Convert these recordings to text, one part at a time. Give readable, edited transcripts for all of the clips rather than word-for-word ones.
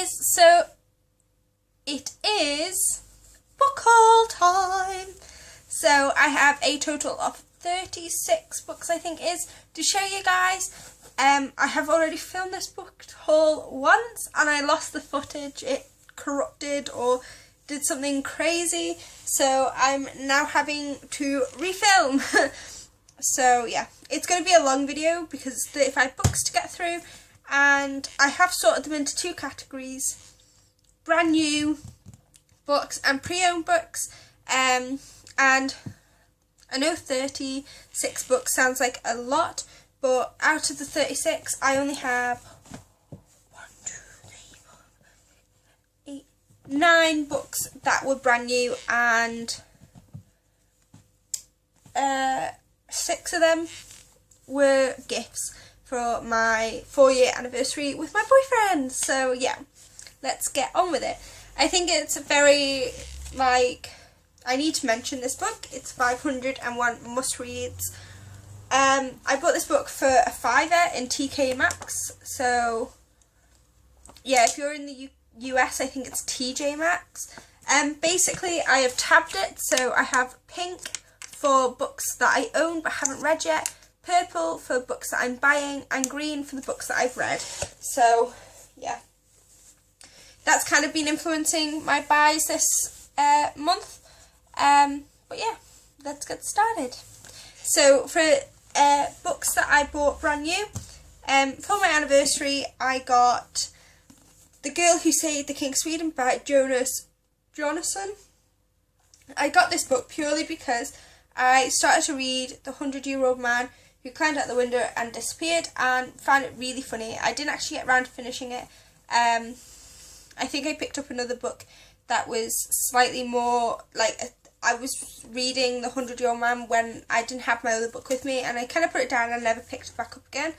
guys, so it is book haul time. So I have a total of 36 books, I think it is, to show you guys. I have already filmed this book haul once and I lost the footage. It corrupted or did something crazy, so I'm now having to refilm. So yeah, it's going to be a long video because it's 35 books to get through, and I have sorted them into two categories: brand new books and pre-owned books. And I know 36 books sounds like a lot, but out of the 36 I only have 9 books that were brand new, and 6 of them were gifts for my 4-year anniversary with my boyfriend. So yeah, let's get on with it. I think it's very, I need to mention this book. It's 501 must-reads. I bought this book for a £5 in TK Maxx. So yeah, if you're in the US, I think it's TJ Maxx. Basically, I have tabbed it, so I have pink for books that I own but haven't read yet, purple for books that I'm buying, and green for the books that I've read. So yeah, that's kind of been influencing my buys this month. But yeah, let's get started. So for books that I bought brand new, for my anniversary I got The Girl Who Saved the King of Sweden by Jonas Jonasson. I got this book purely because I started to read The 100-Year-Old Man Who Climbed Out the Window and Disappeared and found it really funny. I didn't actually get around to finishing it. I think I picked up another book that was slightly more I was reading The 100-Year-Old Man when I didn't have my other book with me, and I kind of put it down and never picked it back up again.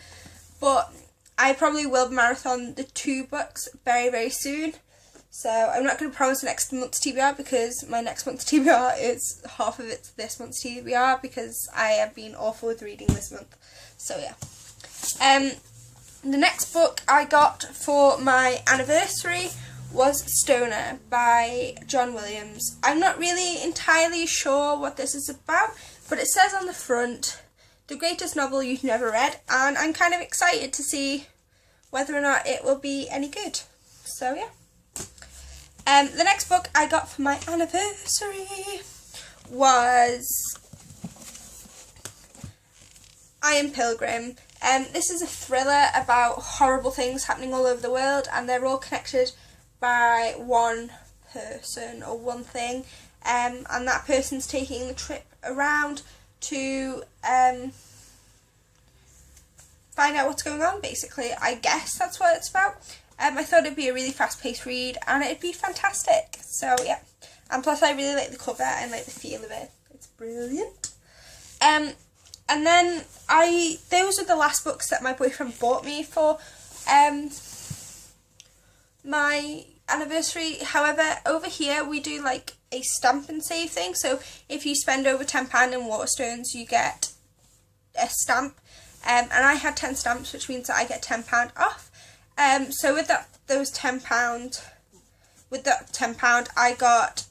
But I probably will marathon the 2 books very, very soon. So I'm not going to promise next month's TBR because my next month's TBR is half of it's this month's TBR because I have been awful with reading this month. So yeah. The next book I got for my anniversary was Stoner by John Williams. I'm not really entirely sure what this is about, but it says on the front, the greatest novel you've never read, and I'm kind of excited to see whether or not it will be any good. So yeah. The next book I got for my anniversary was I Am Pilgrim. This is a thriller about horrible things happening all over the world, and they're all connected by one person or one thing, and that person's taking the trip around to find out what's going on, basically. I guess that's what it's about. I thought it'd be a really fast-paced read and it'd be fantastic. So yeah, and plus I really like the cover and like the feel of it. It's brilliant. And then those are the last books that my boyfriend bought me for my anniversary. However, over here we do like a stamp and save thing. So if you spend over £10 in Waterstones, you get a stamp. And I had 10 stamps, which means that I get £10 off. So with that £10, I got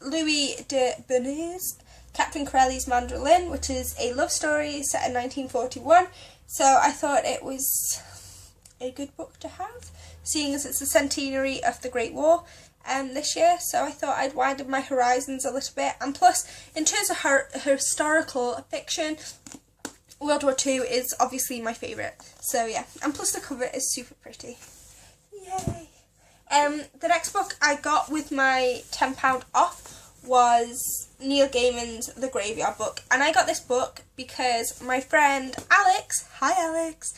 Louis de Bourgon's Captain Corelli's Mandolin, which is a love story set in 1941. So I thought it was a good book to have, seeing as it's the centenary of the Great War this year. So I thought I'd widen my horizons a little bit. And plus, in terms of her historical fiction, World War II is obviously my favourite. So yeah, and plus the cover is super pretty. Yay! The next book I got with my £10 off was Neil Gaiman's The Graveyard Book, and I got this book because my friend Alex, hi Alex,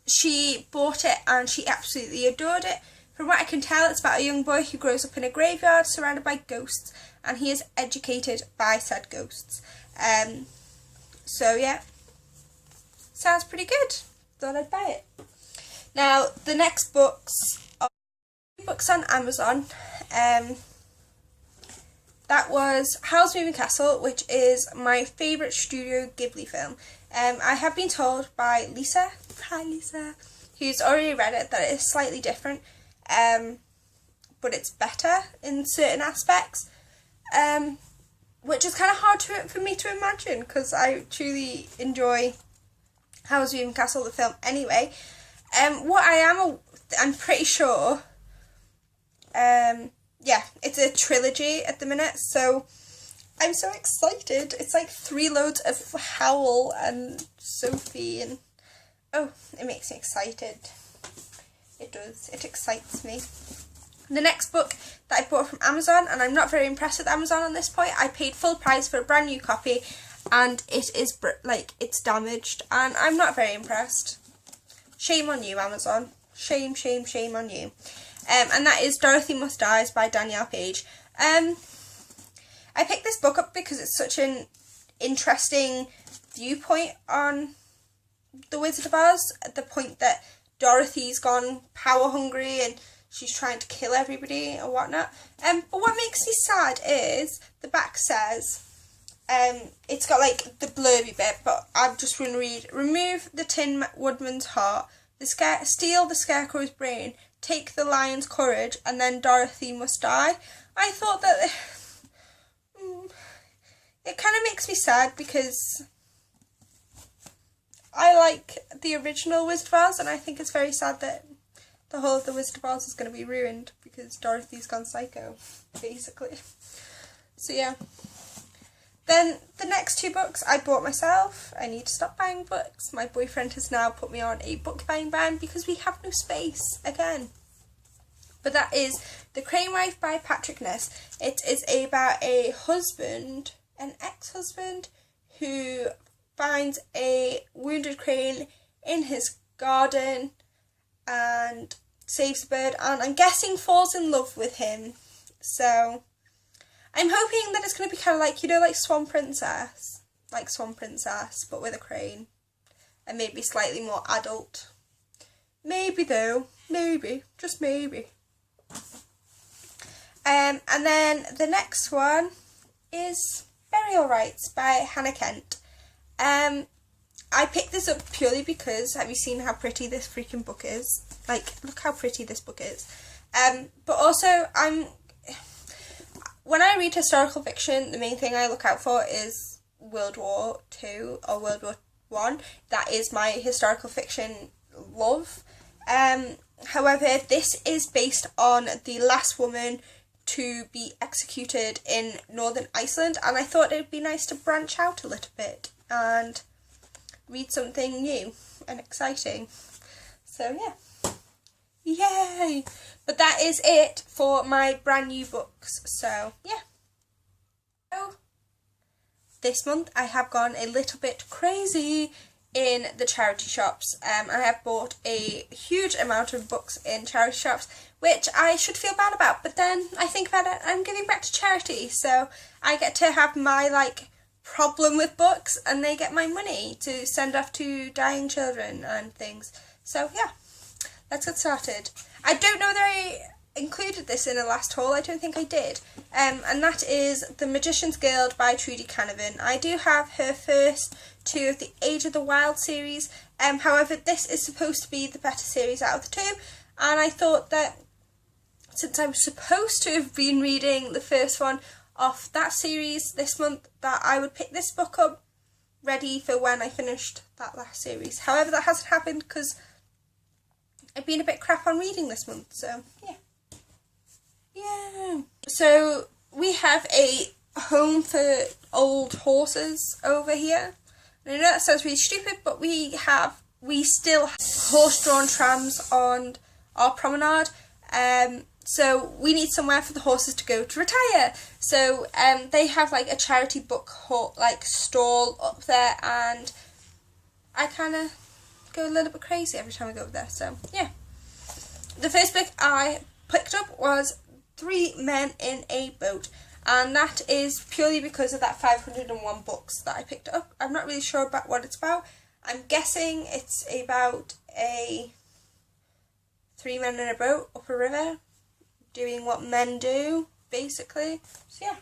she bought it and she absolutely adored it. From what I can tell, it's about a young boy who grows up in a graveyard surrounded by ghosts, and he is educated by said ghosts. So yeah, sounds pretty good. Thought I'd buy it. Now the next books are books on Amazon. That was Howl's Moving Castle, which is my favourite Studio Ghibli film. I have been told by Lisa, hi Lisa, who's already read it that it is slightly different, but it's better in certain aspects, which is kind of hard for me to imagine because I truly enjoy Maaaaasive Castle, the film, anyway. I'm pretty sure, yeah, it's a trilogy at the minute, so I'm so excited. It's like 3 loads of Howl and Sophie, and oh, it makes me excited. It does. It excites me. The next book that I bought from Amazon, and I'm not very impressed with Amazon on this point. I paid full price for a brand new copy, and it is it's damaged, and I'm not very impressed. Shame on you, Amazon. Shame, shame, shame on you. And that is Dorothy Must Die by Danielle Page. I picked this book up because it's such an interesting viewpoint on the Wizard of Oz, at the point that Dorothy's gone power hungry and she's trying to kill everybody or whatnot. But what makes me sad is the back says, it's got like the blurby bit, but I'm just going to read: remove the Tin Woodman's heart, steal the Scarecrow's brain, take the lion's courage, and then Dorothy must die. I thought that it kind of makes me sad because I like the original Wizard of Oz, and I think it's very sad that the whole of the Wizard of Oz is going to be ruined because Dorothy's gone psycho, basically. So yeah. Then the next 2 books I bought myself. I need to stop buying books. My boyfriend has now put me on a book buying ban because we have no space again. But that is The Crane Wife by Patrick Ness. It is about a husband, an ex-husband, who finds a wounded crane in his garden and saves the bird, and I'm guessing falls in love with him. So I'm hoping that it's going to be kind of like, you know, like Swan Princess. Like Swan Princess, but with a crane. And maybe slightly more adult. Maybe though. Maybe. Just maybe. And then the next one is Burial Rites by Hannah Kent. I picked this up purely because, have you seen how pretty this freaking book is? Like, look how pretty this book is. But also, when I read historical fiction, the main thing I look out for is World War II or World War I. That is my historical fiction love. However, this is based on the last woman to be executed in Northern Iceland, and I thought it would be nice to branch out a little bit and read something new and exciting. So yeah. Yay! But that is it for my brand new books. So yeah. So this month I have gone a little bit crazy in the charity shops. I have bought a huge amount of books in charity shops, which I should feel bad about, but then I think about it, I'm giving back to charity, so I get to have my like problem with books and they get my money to send off to dying children and things. So yeah, let's get started. I don't know whether I included this in a last haul. I don't think I did. And that is The Magician's Guild by Trudy Canavan. I do have her first 2 of the Age of the Wild series. However, this is supposed to be the better series out of the 2. And I thought that since I was supposed to have been reading the first one of that series this month, that I would pick this book up ready for when I finished that last series. However, that hasn't happened because I've been a bit crap on reading this month, so yeah. Yeah. So we have a home for old horses over here. And I know that sounds really stupid, but we still have horse-drawn trams on our promenade. So we need somewhere for the horses to go to retire. So they have like a charity book stall up there, and I kind of go a little bit crazy every time I go over there. So yeah. The first book I picked up was 3 Men in a Boat, and that is purely because of that 501 books that I picked up. I'm not really sure about what it's about. I'm guessing it's about 3 men in a boat up a river doing what men do, basically. So yeah.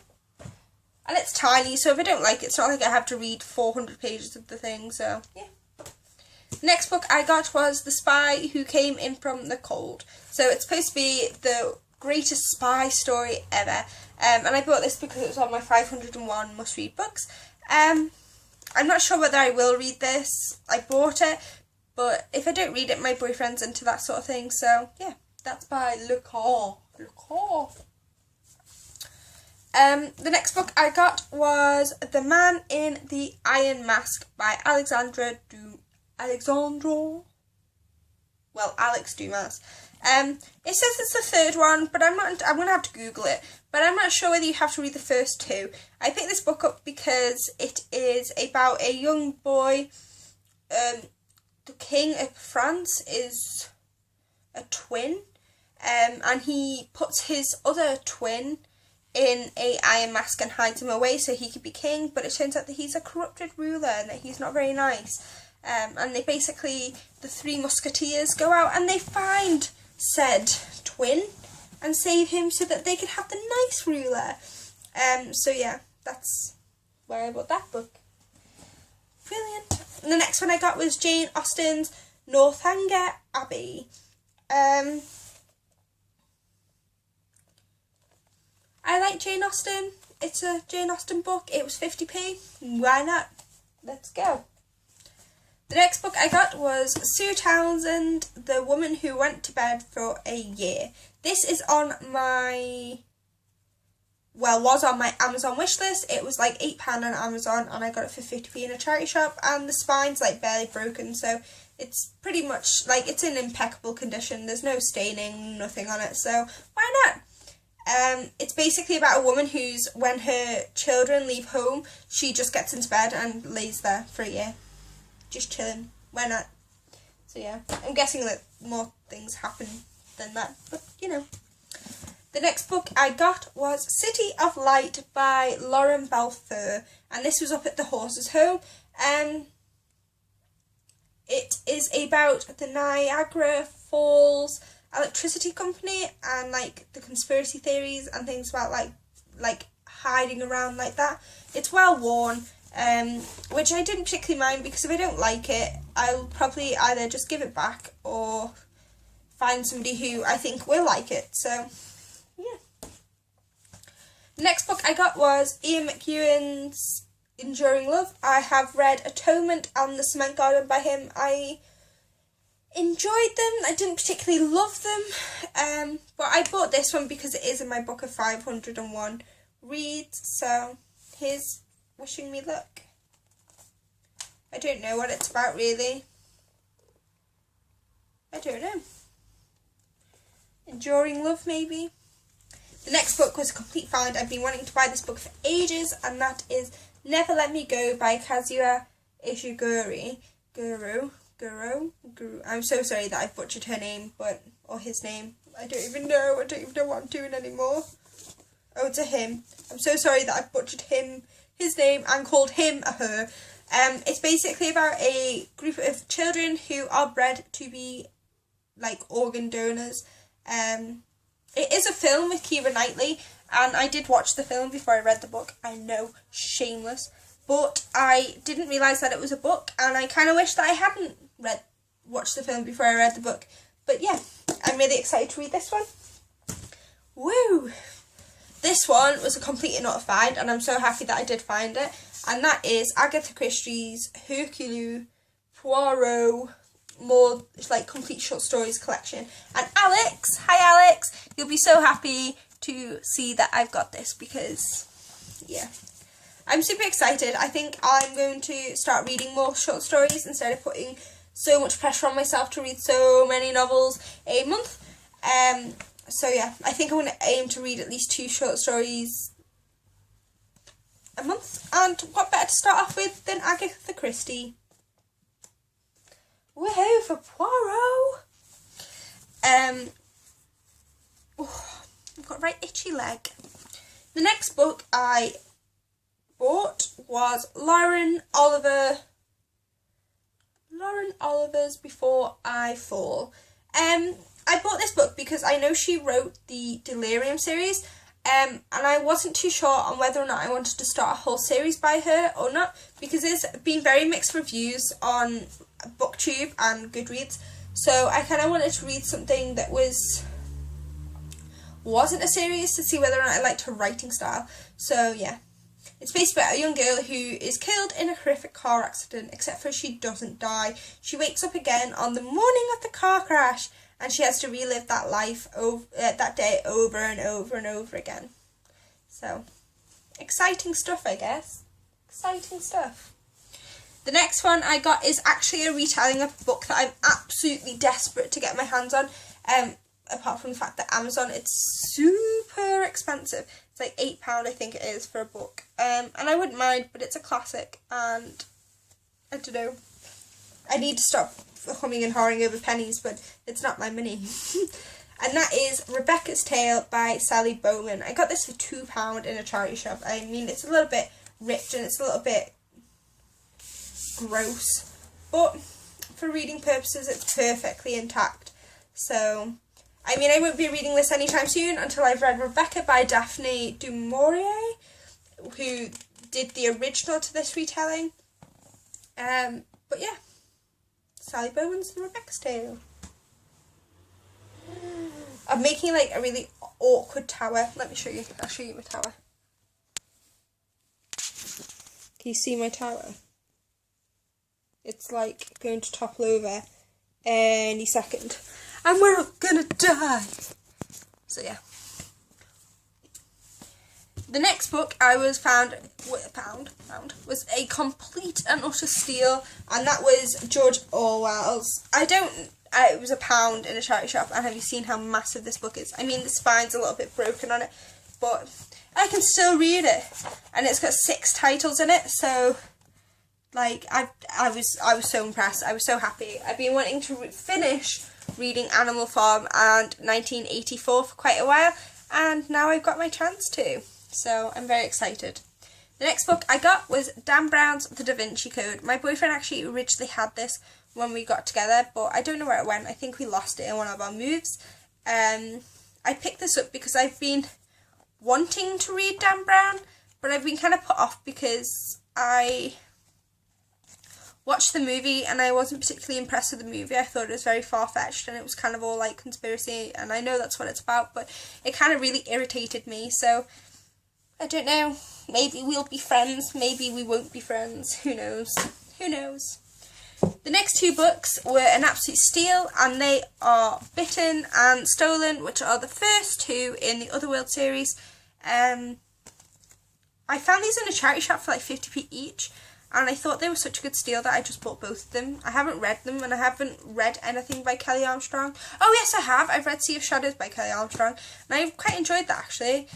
And it's tiny, so if I don't like it, it's not like I have to read 400 pages of the thing, so yeah. The next book I got was The Spy Who Came In From the Cold. So it's supposed to be the greatest spy story ever. And I bought this because it was on my 501 must-read books. I'm not sure whether I will read this. I bought it, but if I don't read it, my boyfriend's into that sort of thing. So, yeah, that's by Le Corps. Le Corps. The next book I got was The Man in the Iron Mask by Alex Dumas. It says it's the third one, but I'm going to have to Google it. But I'm not sure whether you have to read the first two. I picked this book up because it is about a young boy. The King of France is a twin, and he puts his other twin in a iron mask and hides him away so he could be king, but it turns out that he's a corrupted ruler and that he's not very nice. And they basically, the three musketeers go out and they find said twin and save him so that they could have the nice ruler. So yeah, that's where I bought that book. Brilliant. And the next one I got was Jane Austen's Northanger Abbey. I like Jane Austen. It's a Jane Austen book. It was 50p. Why not? Let's go. The next book I got was Sue Townsend, The Woman Who Went to Bed for a Year. This is on my, was on my Amazon wishlist. It was like £8 on Amazon and I got it for 50p in a charity shop, and the spine's like barely broken, so it's pretty much like it's in impeccable condition. There's no staining, nothing on it, so why not? It's basically about a woman who's, when her children leave home, she just gets into bed and lays there for a year. Just chilling. Why not? So yeah, I'm guessing that more things happen than that, but you know. The next book I got was City of Light by Lauren Balfour, and this was up at the horse's home. It is about the Niagara Falls electricity company and like the conspiracy theories and things about like hiding around like that. It's well worn, which I didn't particularly mind, because if I don't like it, I'll probably either just give it back or find somebody who I think will like it. So yeah. The next book I got was Ian McEwan's Enduring Love. I have read Atonement and The Cement Garden by him. I enjoyed them. I didn't particularly love them, but I bought this one because it is in my book of 501 reads, so here's wishing me luck. I don't know what it's about really. I don't know. Enduring Love maybe? The next book was a complete find. I've been wanting to buy this book for ages, and that is Never Let Me Go by Kazuya Ishiguro. Guru. I'm so sorry that I've butchered her name, or his name. I don't even know what I'm doing anymore. Oh, it's a him. I'm so sorry that I've butchered his name and called him a her. It's basically about a group of children who are bred to be like organ donors. It is a film with Keira Knightley, and I did watch the film before I read the book. I know, shameless. But I didn't realise that it was a book, and I kind of wish that I hadn't watched the film before I read the book. But yeah, I'm really excited to read this one. Woo! This one was a complete and utter find, and I'm so happy that I did find it. And that is Agatha Christie's Hercule Poirot, more like complete short stories collection. And Alex, hi Alex, you'll be so happy to see that I've got this, because yeah, I'm super excited. I think I'm going to start reading more short stories instead of putting so much pressure on myself to read so many novels a month. So yeah, I think I'm going to aim to read at least 2 short stories a month. And what better to start off with than Agatha Christie? Woohoo for Poirot! I've got a right itchy leg. The next book I bought was Lauren Oliver's Before I Fall. I bought this book because I know she wrote the Delirium series, and I wasn't too sure on whether or not I wanted to start a whole series by her or not, because there's been very mixed reviews on BookTube and Goodreads, so I kind of wanted to read something that wasn't a series to see whether or not I liked her writing style. So yeah, it's based about a young girl who is killed in a horrific car accident, except for she doesn't die. She wakes up again on the morning of the car crash, and she has to relive that life that day over and over and over again. So, exciting stuff, I guess. Exciting stuff. The next one I got is actually a retelling of a book that I'm absolutely desperate to get my hands on. Apart from the fact that Amazon, it's super expensive. It's like £8 I think it is for a book. And I wouldn't mind, but it's a classic, and I don't know. I need to stop humming and hawing over pennies, but it's not my money. And that is Rebecca's Tale by Sally Bowman. I got this for £2 in a charity shop. I mean, it's a little bit ripped and it's a little bit gross, but for reading purposes it's perfectly intact. So, I mean, I won't be reading this anytime soon until I've read Rebecca by Daphne du Maurier, who did the original to this retelling. But yeah, Sally Bowman's Rebecca's Tale. I'm making like a really awkward tower. Let me show you. I'll show you my tower. Can you see my tower? It's like going to topple over any second. And we're gonna die. So yeah. The next book I was was a complete and utter steal, and that was George Orwell's. It was £1 in a charity shop, and have you seen how massive this book is? I mean, the spine's a little bit broken on it, but I can still read it, and it's got 6 titles in it. So, like, I was so impressed. I was so happy. I've been wanting to finish reading Animal Farm and 1984 for quite a while, and now I've got my chance to. So I'm very excited. The next book I got was Dan Brown's The Da Vinci Code. My boyfriend actually originally had this when we got together, but I don't know where it went. I think we lost it in one of our moves. I picked this up because I've been wanting to read Dan Brown, but I've been kind of put off because I watched the movie and I wasn't particularly impressed with the movie. I thought it was very far-fetched and it was kind of all like conspiracy, and I know that's what it's about, but it kind of really irritated me. So I don't know, maybe we'll be friends, maybe we won't be friends, who knows, who knows. The next 2 books were an absolute steal, and they are Bitten and Stolen, which are the first 2 in the Otherworld series. I found these in a charity shop for like 50p each, and I thought they were such a good steal that I just bought both of them. I haven't read them, and I haven't read anything by Kelly Armstrong. Oh yes, I have. I've read Sea of Shadows by Kelly Armstrong, and I quite enjoyed that actually.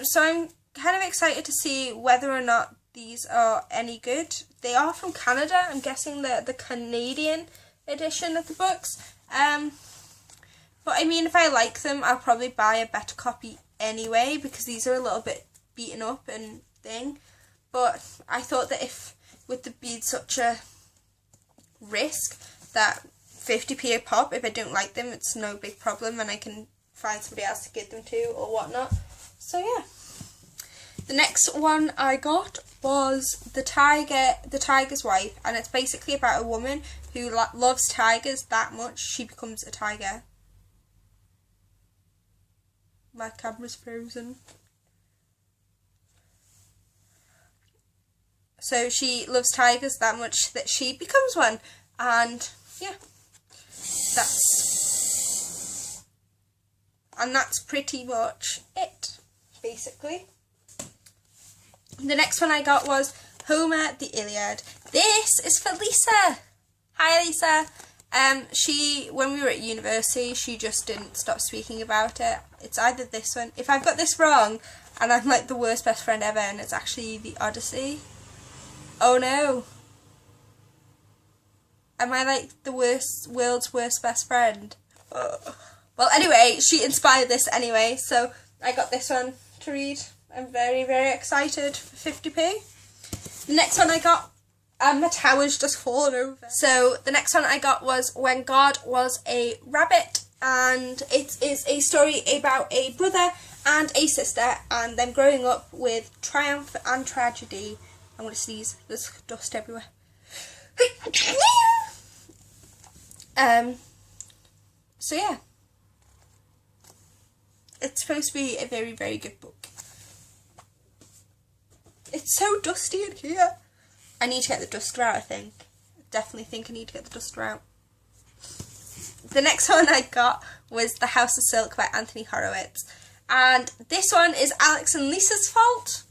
So I'm kind of excited to see whether or not these are any good. They are from Canada. I'm guessing the Canadian edition of the books. But I mean, if I like them, I'll probably buy a better copy anyway, because these are a little bit beaten up and thing. But I thought that if, with the being such a risk, that 50p a pop, if I don't like them, it's no big problem, and I can find somebody else to give them to or whatnot. So yeah. The next one I got was The Tiger's Wife, and it's basically about a woman who loves tigers that much she becomes a tiger. My camera's frozen. So she loves tigers that much that she becomes one, and yeah, that's pretty much it, basically. The next one I got was Homer the Iliad. This is for Lisa. Hi Lisa. When we were at university, she just didn't stop speaking about it. It's either this one, if I've got this wrong, and I'm like the worst best friend ever, and it's actually the Odyssey. Oh no. Am I like the world's worst best friend? Oh. Well, anyway, she inspired this anyway, so I got this one to read. I'm very, very excited for 50p. The next one I got, my tower's just fallen over. So the next one I got was When God Was a Rabbit, and it is a story about a brother and a sister and them growing up with triumph and tragedy. I'm going to sneeze, there's dust everywhere. So yeah, it's supposed to be a very, very good book. It's so dusty in here. I need to get the duster out, I think. Definitely think I need to get the duster out. The next one I got was The House of Silk by Anthony Horowitz. And this one is Alex and Lisa's fault.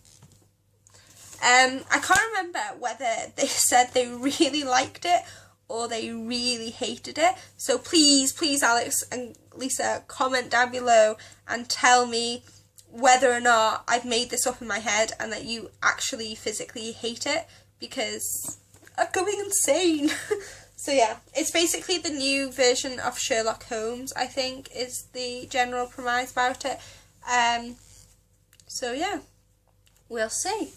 I can't remember whether they said they really liked it or they really hated it. So please, please, Alex and Lisa, comment down below and tell me whether or not I've made this up in my head and that you actually physically hate it, because I'm going insane. So yeah, it's basically the new version of Sherlock Holmes, I think, is the general premise about it. So yeah, we'll see.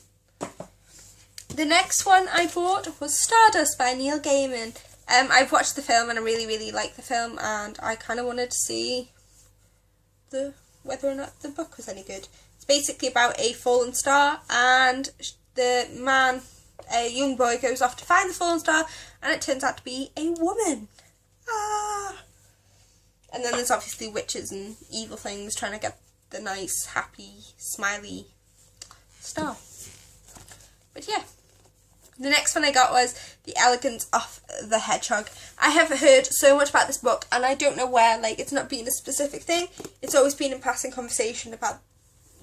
The next one I bought was Stardust by Neil Gaiman. I've watched the film and I really, really like the film, and I kind of wanted to see whether or not the book was any good. It's basically about a fallen star, and the man, a young boy, goes off to find the fallen star, and it turns out to be a woman. And then there's obviously witches and evil things trying to get the nice, happy, smiley star. But yeah. The next one I got was The Elegance of the Hedgehog. I have heard so much about this book, and I don't know where, like, it's not been a specific thing. It's always been in passing conversation about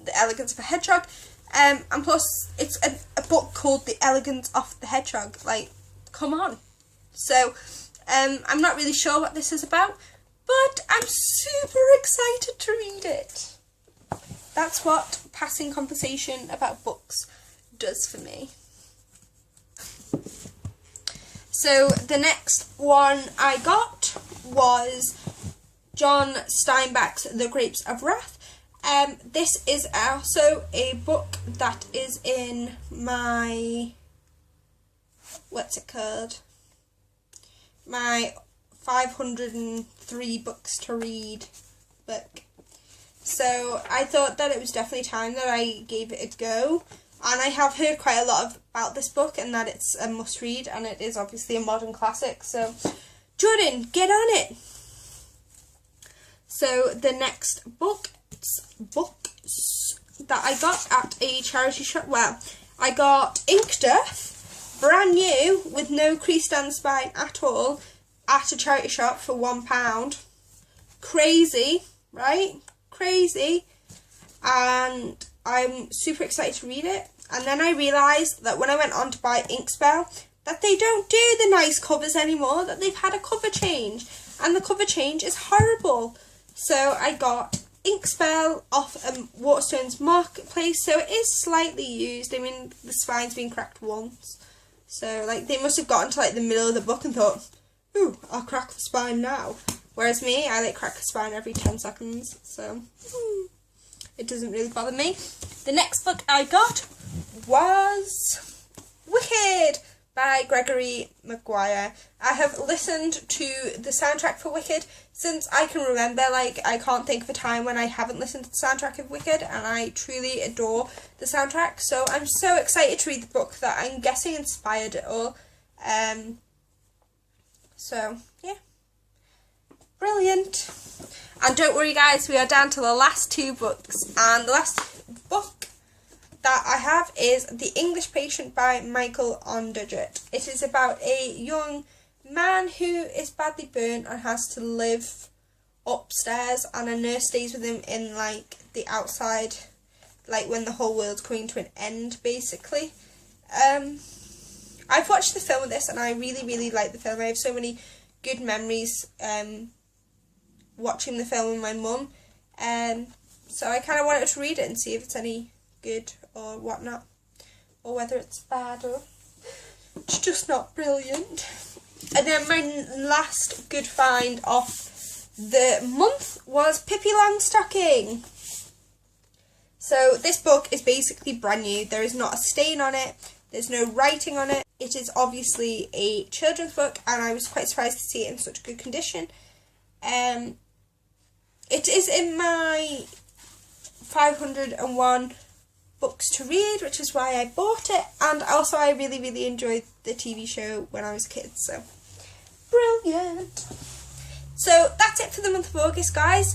The Elegance of a Hedgehog. And plus, it's a book called The Elegance of the Hedgehog. Like, come on. So, I'm not really sure what this is about, but I'm super excited to read it. That's what passing conversation about books does for me. So the next one I got was John Steinbeck's The Grapes of Wrath. This is also a book that is in my, what's it called? My 503 books to read book. So I thought that it was definitely time that I gave it a go. And I have heard quite a lot about this book, and that it's a must read, and it is obviously a modern classic. So, Jordan, get on it! So the next books that I got at a charity shop, well, I got Ink Death, brand new, with no crease down the spine at all, at a charity shop for £1. Crazy, right? Crazy. And I'm super excited to read it. And then I realised that when I went on to buy Inkspell, that they don't do the nice covers anymore, that they've had a cover change. And the cover change is horrible. So I got Inkspell off Waterstones Marketplace. So it is slightly used. I mean, the spine's been cracked once. So, like, they must have gotten to, like, the middle of the book and thought, ooh, I'll crack the spine now. Whereas me, I, like, crack the spine every 10 seconds. So, it doesn't really bother me. The next book I got was Wicked by Gregory Maguire. I have listened to the soundtrack for Wicked since I can remember. Like, I can't think of a time when I haven't listened to the soundtrack of Wicked, and I truly adore the soundtrack. So I'm so excited to read the book that I'm guessing inspired it all. So, yeah. Brilliant. And don't worry guys, we are down to the last two books, and the last book that I have is The English Patient by Michael Ondaatje. It is about a young man who is badly burnt and has to live upstairs, and a nurse stays with him in, like, the outside, like, when the whole world's coming to an end, basically. I've watched the film of this, and I really, really like the film. I have so many good memories, watching the film with my mum, so I kind of wanted to read it and see if it's any good or whatnot, or whether it's bad or it's just not brilliant. And then my last good find of the month was Pippi Longstocking. So this book is basically brand new. There is not a stain on it, there's no writing on it. It is obviously a children's book, and I was quite surprised to see it in such good condition. It is in my 501 books to read, which is why I bought it, and also I really, really enjoyed the TV show when I was a kid, so brilliant. So that's it for the month of August, guys.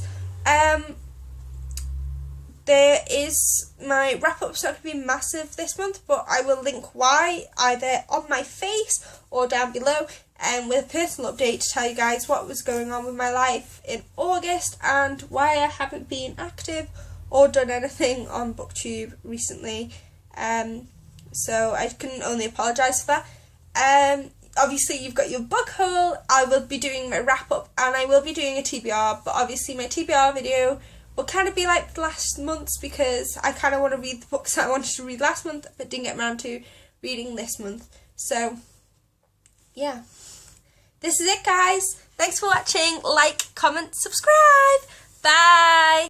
There is my wrap-up's not going to be massive this month, but I will link why either on my face or down below, and with a personal update to tell you guys what was going on with my life in August and why I haven't been active or done anything on BookTube recently. So I can only apologise for that. Obviously you've got your book haul. I will be doing my wrap-up and I will be doing a TBR, but obviously my TBR video will kind of be like last month's, because I kind of want to read the books I wanted to read last month but didn't get around to reading this month. So yeah, this is it, guys. Thanks for watching. Like, comment, subscribe. Bye.